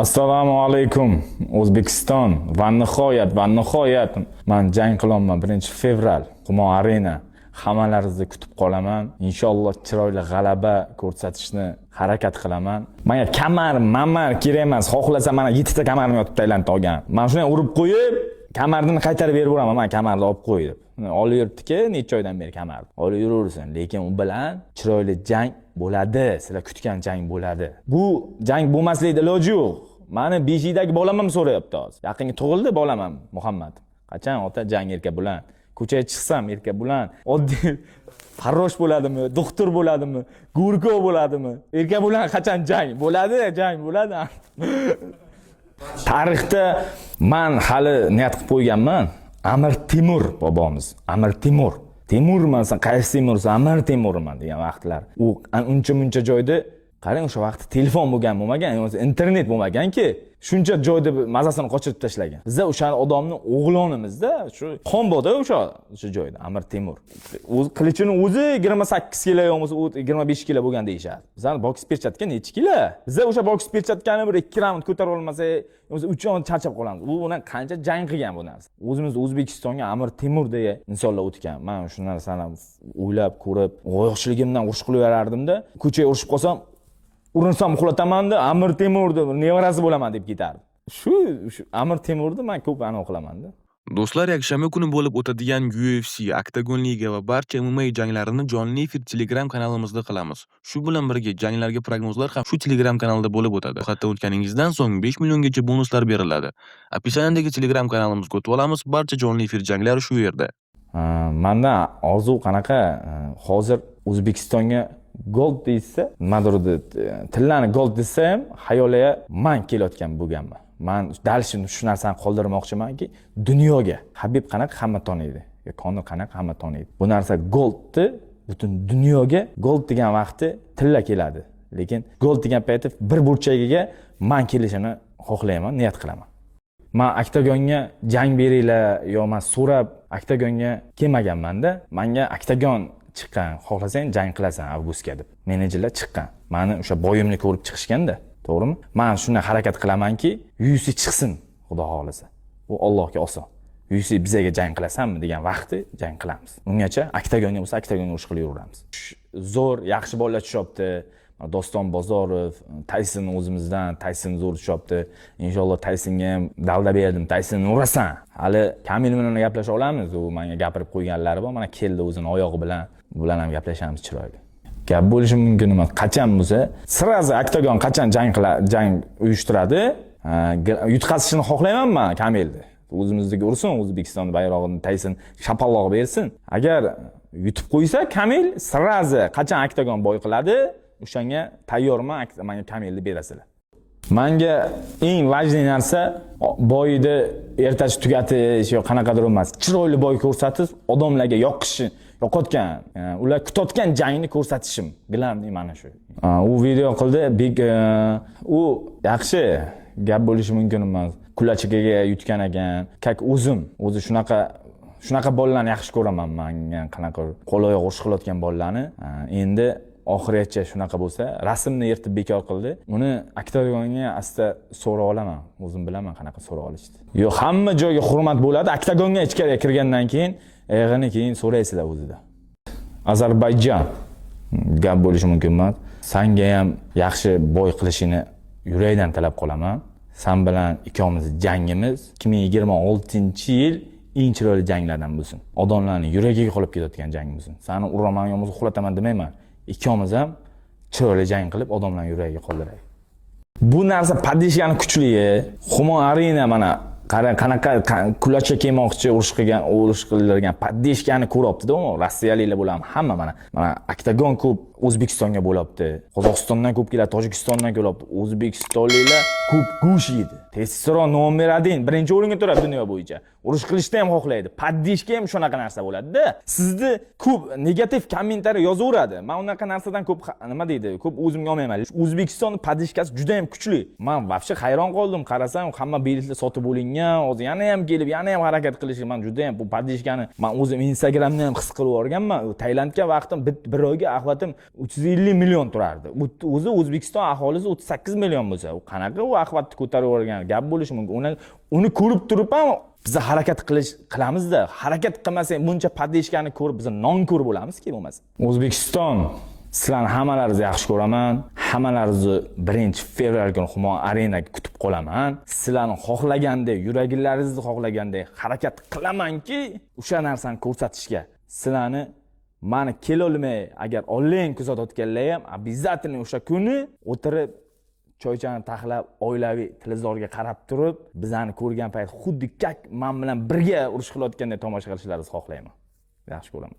Assalomu alaykum O'zbekiston va nihoyat men jang qilaman 1-fevral Humo Arena. Hammalaringizni kutib qolaman. Inshaalloh chiroyli g'alaba ko'rsatishni harakat qilaman. Menga mamar kerak emas. Xohlasa mana 7 ta kamarni yotib tayland olgan. Men shuni urib qo'yib, kamarni qaytarib berib beraman. Men kamarni olib qo'yib. Olib yuribdi-ki, necha oydan beri kamarni. Olib yuraversin, lekin u bilan chiroyli jang bo'ladi. Sizlar kutgan jang bo'ladi. Bu jang bo'lmaslikda iloji yo'q. Mani beshikdagi bolamam so'rayapti hozir. Yaqinga tug'ildi bolamam Muhammad. Qachon ota jang erkak bilan ko'chaga chiqsam erkak bilan oddiy farrosh bo'ladimi, doktor bo'ladimi, gurgo bo'ladimi? Erkak bilan qachon jang bo'ladi? Tarixda men hali niyat qilib qo'yganman. Amir Temur bobomiz, Amir Temur. Temurmansan, qaysi Temursan? Amir Temurman degan vaqtlar. U uncha joyda qarang, o'sha vaqtda telefon bo'lmagan, internet bo'lmagan-ki, shuncha joyda mazasini qochirib tashlagan. Bizda o'sha odamni o'g'lonimizda shu qonboda o'sha joyda Amir Temur. O'z qilichini o'zi 28 kilo yo'qmasa 25 kilo bo'lgan deyshadi. Bizlar boks perchatka necha kilo? Bizda o'sha boks perchatkani bir 2 raund ko'tarib olmasa, yo'qsa 3 raund charchab qolamiz. U bilan qancha jang qilgan bu narsa. O'zimiz O'zbekistonga Amir Temur degan insonlar o'tgan. Men shu narsani o'ylab ko'rib, oyoqchiligimdan qo'shiq qilaverardim-da, ko'chaga urishib qolsam urinsam uxlataman-da, Amir Temurni nevarasi bo'laman deb ketardi. Shu Amir Temurni men ko'p aniq qilaman-da. Do'stlar, yakshanba kuni bo'lib o'tadigan UFC, Octagon Liga va barcha MMA janglarini jonli efir Telegram kanalimizda qilamiz. Shu bilan birga janglarga prognozlar ham shu Telegram kanalida bo'lib o'tadi. Hatto o'tganingizdan so'ng 5 milliongacha bonuslar beriladi. Opisiyaniyadagi Telegram kanalimizga o'tib olamiz. Barcha jonli efir janglari shu yerda. Menda orzu qanaqa? Hozir O'zbekistonga gold deysa, nimadir tillani gold desa ham xayoliga men kelayotgan bo'lganman. Men dal shu narsani qoldirmoqchimanki, dunyoga Habib qanaqa hamma taniydi, Conor qanaqa hamma taniydi. Bu narsa goldni butun dunyoga gold degan vaqti tilla keladi. Lekin gold degan payti bir burchagiga men kelishini xohlayman, niyat qilaman. Men Octagonga jang beringlar yo men so'rab Octagonga kelmaganman-da. Menga Octagon chiqqan, xohlasang jang qilasan avgustga deb. Menejerlar chiqqan. Meni o'sha boyimni ko'rib chiqishganda, to'g'rimi? Men shunday harakat qilamanki, UFC chiqsin, Xudo xolasa. U Allohga oson. UFC bizga jang qilasanmi degan vaqti jang qilamiz. Ungacha Octagonga bo'lsa, Octagonga urush qilaveramiz. Zo'r, yaxshi bolalar tushibdi. Doston Bozorov, Tyson o'zimizdan, Tyson zo'r tushibdi. Inshaalloh Tysonga ham dalda berdim. Tyson urasan. Hali Kamil bilan gaplasha olamiz. U menga gapirib qo'yganlari bor. Mana keldi o'zini oyog'i bilan. Bu bilan ham gaplashamiz chiroyli. Gap bo'lishi mumkin emas. Qachon bo'lsa, sirazi Octagon qachon jang uyushtiradi? Yutqazishini xohlayman men Kamilni. O'zimizdagi ursin, O'zbekiston bayrog'ini Tyson shapaloq bersin. Agar yutib qo'ysa Kamil, sirazi qachon Octagon boy qiladi? O'shanga tayyorman, menga Kamilni berasizlar. Menga eng vajli narsa boyni ertachi tugatish yo qanaqadir emas. Chiroyli boy ko'rsatish, odamlarga yoqotgan, ular kutayotgan jangni ko'rsatishim. Gilamni mana shu. U video qildi, u yaxshi gap bo'lishi mumkin emas. Kulachiga yutgan ekan. O'zi shunaqa bolalarni yaxshi ko'raman men. Qanaqa qo'l-oyoq urush qilayotgan bolalarni. Endi oxirigacha shunaqa bo'lsa, rasmni yirtib bekor qildi. Uni Octagonga asta so'ra olaman. O'zim bilaman qanaqa so'ra olishdi. Yo'q, hamma joyga hurmat bo'ladi. Octagonga ichkariga kirgandan keyin, keyin so'raysizlar o'zida. Ozarbayjon gap bo'lishi mumkin emas. Senga ham yaxshi boy qilishini yurakdan talab qolaman. Sen bilan ikkimiz jangimiz 2026-yil eng chiroyli janglardan bo'lsin. Odamlarning yuragiga qolib ketadigan jang bo'lsin. Seni uraman yo'qsa uxlataman demayman. Ikkimiz ham chiroyli jang qilib odamlarning yuragiga qoldiraylik. Bu narsa padishgani kuchli. Humo Arena mana qanaqa kulacha kelmoqchi urush qilgan padishgani ko'ryapti-da, rossiyaliklar bilan hamma mana Octagon ko'p O'zbekistonga bo'lyapti. Qozog'istondan ko'p keladi, Tojikistondan kelyapti. O'zbekistonliklar ko'p go'sht yedi. Testosteron nom berading, birinchi o'ringa turadi dunyo bo'yicha. urush qilishni ham xohlaydi. Paddishga ham shunaqa narsa bo'ladi-da. Sizni ko'p negativ kommentariy yozaveradi. Men unaqa narsadan ko'p nima deydi, ko'p o'zimga olmayman. O'zbekistonning paddishkasi juda ham kuchli. Men vobshe hayron qoldim, qarasam hamma biletlar sotib bo'lingan, hozir yana ham kelib, yana ham harakat qilishi. Men juda ham bu paddishkani men o'zim Instagramda ham his qilib o'rganman. Tailandga vaqtim bir oyga ahvatim 350 million turardi. O'zi O'zbekiston aholisi 38 million bo'lsa, u qanaqa u ahvatni ko'tarib o'rgan gap bo'lishi mumkin. Uni ko'rib turib ham biz harakat qilamiz-da. Harakat qilmasak, buncha paddishkani ko'rib biz non ko'rib bo'lamiz-ki bo'lmasa. O'zbekiston, sizlarni hammalaringizni yaxshi ko'raman. Hammalaringizni 1-fevral kuni Humo Arenaga kutib qolaman. Sizlarni xohlagandek, yuragingizni xohlagandek harakat qilamanki, o'sha narsani ko'rsatishga. Sizlarni mani kelolmay agar onlayn kuzatayotganlar ham обязательно o'sha kuni o'tirib choychani taxlab oilaviy televizorga qarab turib bizani ko'rgan payt xuddi men bilan birga urush qilayotgandek tomosha qilishlaringizni xohlayman. Yaxshi ko'raman.